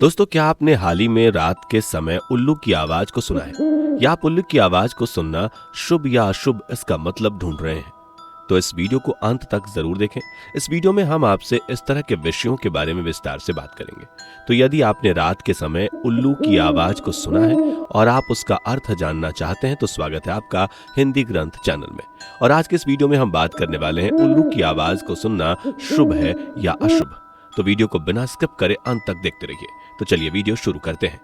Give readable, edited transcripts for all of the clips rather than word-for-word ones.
दोस्तों, क्या आपने हाल ही में रात के समय उल्लू की आवाज को सुना है या आप उल्लू की आवाज को सुनना शुभ या अशुभ इसका मतलब ढूंढ रहे हैं? तो इस वीडियो को अंत तक जरूर देखें। इस वीडियो में हम आपसे इस तरह के विषयों के बारे में विस्तार से बात करेंगे। तो यदि आपने रात के समय उल्लू की आवाज को सुना है और आप उसका अर्थ जानना चाहते हैं तो स्वागत है आपका हिंदी ग्रंथ चैनल में। और आज के इस वीडियो में हम बात करने वाले हैं उल्लू की आवाज को सुनना शुभ है या अशुभ। तो वीडियो को बिना स्किप करे अंत तक देखते रहिए। तो चलिए वीडियो शुरू करते हैं।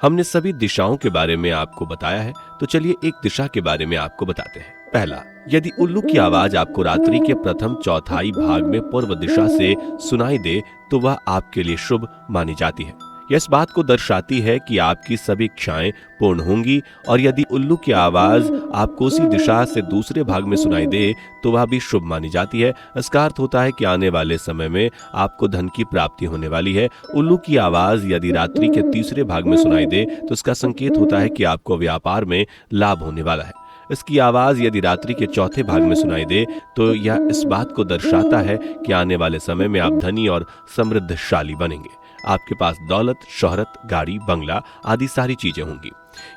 हमने सभी दिशाओं के बारे में आपको बताया है, तो चलिए एक दिशा के बारे में आपको बताते हैं। पहला, यदि उल्लू की आवाज आपको रात्रि के प्रथम चौथाई भाग में पूर्व दिशा से सुनाई दे तो वह आपके लिए शुभ मानी जाती है। यह इस बात को दर्शाती है कि आपकी सभी इच्छाएं पूर्ण होंगी। और यदि उल्लू की आवाज आपको उसी दिशा से दूसरे भाग में सुनाई दे तो वह भी शुभ मानी जाती है। इसका अर्थ होता है कि आने वाले समय में आपको धन की प्राप्ति होने वाली है। उल्लू की आवाज यदि रात्रि के तीसरे भाग में सुनाई दे तो इसका संकेत होता है कि आपको व्यापार में लाभ होने वाला है। इसकी आवाज यदि रात्रि के चौथे भाग में सुनाई दे तो यह इस बात को दर्शाता है कि आने वाले समय में आप धनी और समृद्धशाली बनेंगे। आपके पास दौलत, शोहरत, गाड़ी, बंगला आदि सारी चीजें होंगी।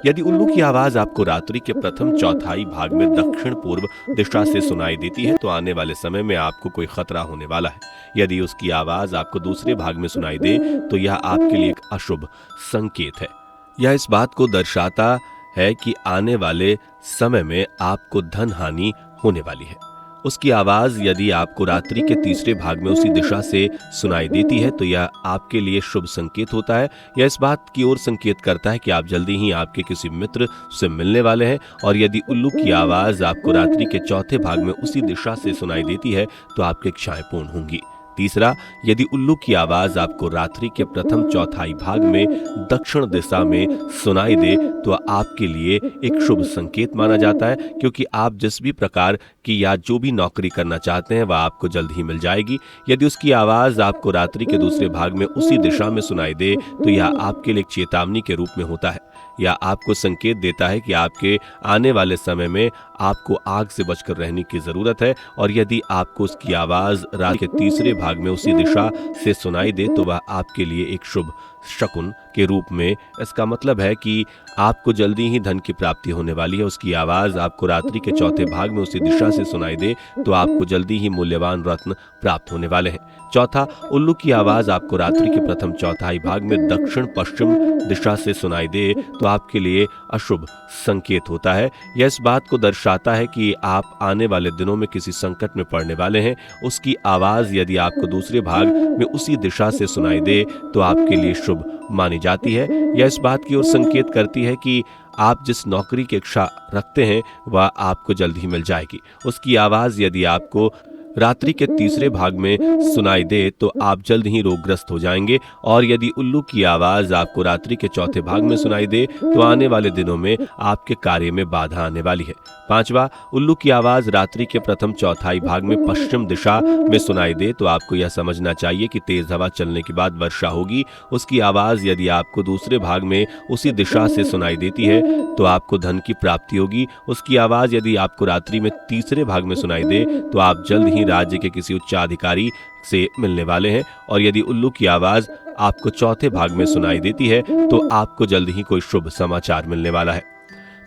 यदि उल्लू की आवाज आपको रात्रि के प्रथम चौथाई भाग में दक्षिण पूर्व दिशा से सुनाई देती है तो आने वाले समय में आपको कोई खतरा होने वाला है। यदि उसकी आवाज आपको दूसरे भाग में सुनाई दे तो यह आपके लिए एक अशुभ संकेत है। यह इस बात को दर्शाता है कि आने वाले समय में आपको धन हानि होने वाली है। उसकी आवाज यदि आपको रात्रि के तीसरे भाग में उसी दिशा से सुनाई देती है तो यह आपके लिए शुभ संकेत होता है। यह इस बात की ओर संकेत करता है कि आप जल्दी ही आपके किसी मित्र से मिलने वाले हैं। और यदि उल्लू की आवाज आपको रात्रि के चौथे भाग में उसी दिशा से सुनाई देती है तो आपकी इच्छाएं पूर्ण होंगी। तीसरा, यदि उल्लू की आवाज आपको रात्रि के प्रथम चौथाई भाग में दक्षिण दिशा में सुनाई दे तो आपके लिए एक शुभ संकेत माना जाता है, क्योंकि आप जिस भी प्रकार की या जो भी नौकरी करना चाहते हैं वह आपको जल्द ही मिल जाएगी। यदि उसकी आवाज आपको रात्रि के दूसरे भाग में उसी दिशा में सुनाई दे तो यह आपके लिए एक चेतावनी के रूप में होता है। यह आपको संकेत देता है कि आपके आने वाले समय में आपको आग से बचकर रहने की जरूरत है। और यदि आपको उसकी आवाज रात के तीसरे भाग में उसी दिशा से सुनाई दे तो वह आपके लिए एक शुभ शकुन के रूप में, इसका मतलब है कि आपको जल्दी ही धन की प्राप्ति होने वाली है। उसकी आवाज आपको रात्रि के चौथे भाग में उसी दिशा से सुनाई दे तो आपको जल्दी ही मूल्यवान रत्न प्राप्त होने वाले हैं। चौथा, उल्लू की आवाज आपको रात्रि के प्रथम चौथाई भाग में दक्षिण पश्चिम दिशा से सुनाई दे तो आपके लिए अशुभ संकेत होता है। यह इस बात को दर्शाता है कि आप आने वाले दिनों में किसी संकट में पड़ने वाले हैं। उसकी आवाज यदि आपको दूसरे भाग में उसी दिशा से सुनाई दे तो आपके लिए शुभ मानी जाती है। यह इस बात की ओर संकेत करती है कि आप जिस नौकरी की इच्छा रखते हैं वह आपको जल्द ही मिल जाएगी। उसकी आवाज यदि आपको रात्रि के तीसरे भाग में सुनाई दे तो आप जल्द ही रोगग्रस्त हो जाएंगे। और यदि उल्लू की आवाज आपको रात्रि के चौथे भाग में सुनाई दे तो आने वाले दिनों में आपके कार्य में बाधा आने वाली है। पांचवा, उल्लू की आवाज रात्रि के प्रथम चौथाई भाग में पश्चिम दिशा में सुनाई दे तो आपको यह समझना चाहिए कि तेज हवा चलने के बाद वर्षा होगी। उसकी आवाज यदि आपको दूसरे भाग में उसी दिशा से सुनाई देती है तो आपको धन की प्राप्ति होगी। उसकी आवाज यदि आपको रात्रि में तीसरे भाग में सुनाई दे तो आप जल्द ही राज्य के किसी उच्चाधिकारी से मिलने वाले हैं। और यदि उल्लू की आवाज आपको चौथे भाग में सुनाई देती है तो आपको जल्द ही कोई शुभ समाचार मिलने वाला है।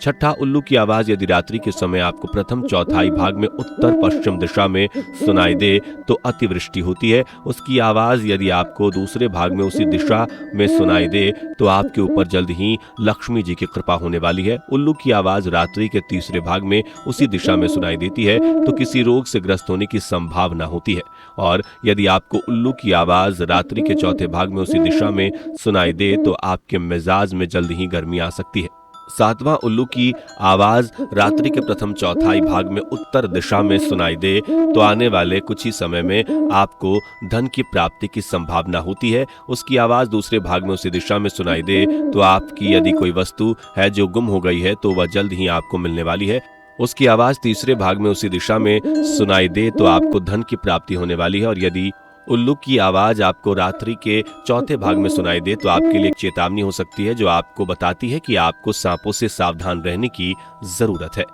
छठा, उल्लू की आवाज यदि रात्रि के समय आपको प्रथम चौथाई भाग में उत्तर पश्चिम दिशा में सुनाई दे तो अतिवृष्टि होती है। उसकी आवाज यदि आपको दूसरे भाग में उसी दिशा में सुनाई दे तो आपके ऊपर जल्द ही लक्ष्मी जी की कृपा होने वाली है। उल्लू की आवाज रात्रि के तीसरे भाग में उसी दिशा में सुनाई देती है तो किसी रोग से ग्रस्त होने की संभावना होती है। और यदि आपको उल्लू की आवाज रात्रि के चौथे भाग में उसी दिशा में सुनाई दे तो आपके मिजाज में जल्द ही गर्मी आ सकती है। सातवां, उल्लू की आवाज रात्रि के प्रथम चौथाई भाग में उत्तर दिशा में सुनाई दे तो आने वाले कुछ ही समय में आपको धन की प्राप्ति की संभावना होती है। उसकी आवाज दूसरे भाग में उसी दिशा में सुनाई दे तो आपकी यदि कोई वस्तु है जो गुम हो गई है तो वह जल्द ही आपको मिलने वाली है। उसकी आवाज तीसरे भाग में उसी दिशा में सुनाई दे तो आपको धन की प्राप्ति होने वाली है। और यदि उल्लू की आवाज आपको रात्रि के चौथे भाग में सुनाई दे तो आपके लिए एक चेतावनी हो सकती है जो आपको बताती है कि आपको सांपों से सावधान रहने की जरूरत है।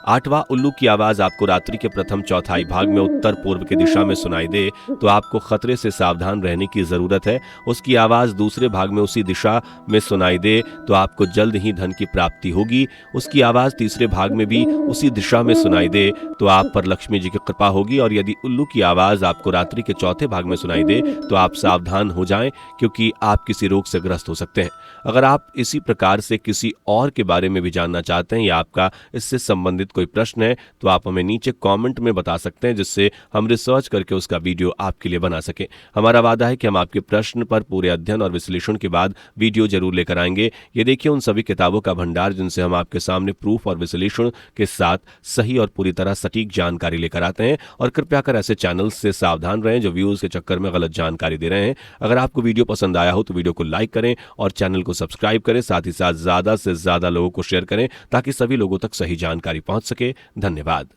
आठवां उल्लू की आवाज आपको रात्रि के प्रथम चौथाई भाग में उत्तर पूर्व की दिशा में सुनाई दे तो आपको खतरे से सावधान रहने की जरूरत है। उसकी आवाज दूसरे भाग में उसी दिशा में सुनाई दे तो आपको जल्द ही धन की प्राप्ति होगी। उसकी आवाज तीसरे भाग में भी उसी दिशा में सुनाई दे तो आप पर लक्ष्मी जी की कृपा होगी। और यदि उल्लू की आवाज आपको रात्रि के चौथे भाग में सुनाई दे तो आप सावधान हो जाएं, क्योंकि आप किसी रोग से ग्रस्त हो सकते हैं। अगर आप इसी प्रकार से किसी और के बारे में भी जानना चाहते हैं या आपका इससे संबंधित कोई प्रश्न है तो आप हमें नीचे कमेंट में बता सकते हैं, जिससे हम रिसर्च करके उसका वीडियो आपके लिए बना सकें। हमारा वादा है कि हम आपके प्रश्न पर पूरे अध्ययन और विश्लेषण के बाद वीडियो जरूर लेकर आएंगे। ये देखिए उन सभी किताबों का भंडार जिनसे हम आपके सामने प्रूफ और विश्लेषण के साथ सही और पूरी तरह सटीक जानकारी लेकर आते हैं। और कृपया कर ऐसे चैनल से सावधान रहें जो व्यूज के चक्कर में गलत जानकारी दे रहे हैं। अगर आपको वीडियो पसंद आया हो तो वीडियो को लाइक करें और चैनल को सब्सक्राइब करें। साथ ही साथ ज्यादा से ज्यादा लोगों को शेयर करें ताकि सभी लोगों तक सही जानकारी पहुंच सके। धन्यवाद।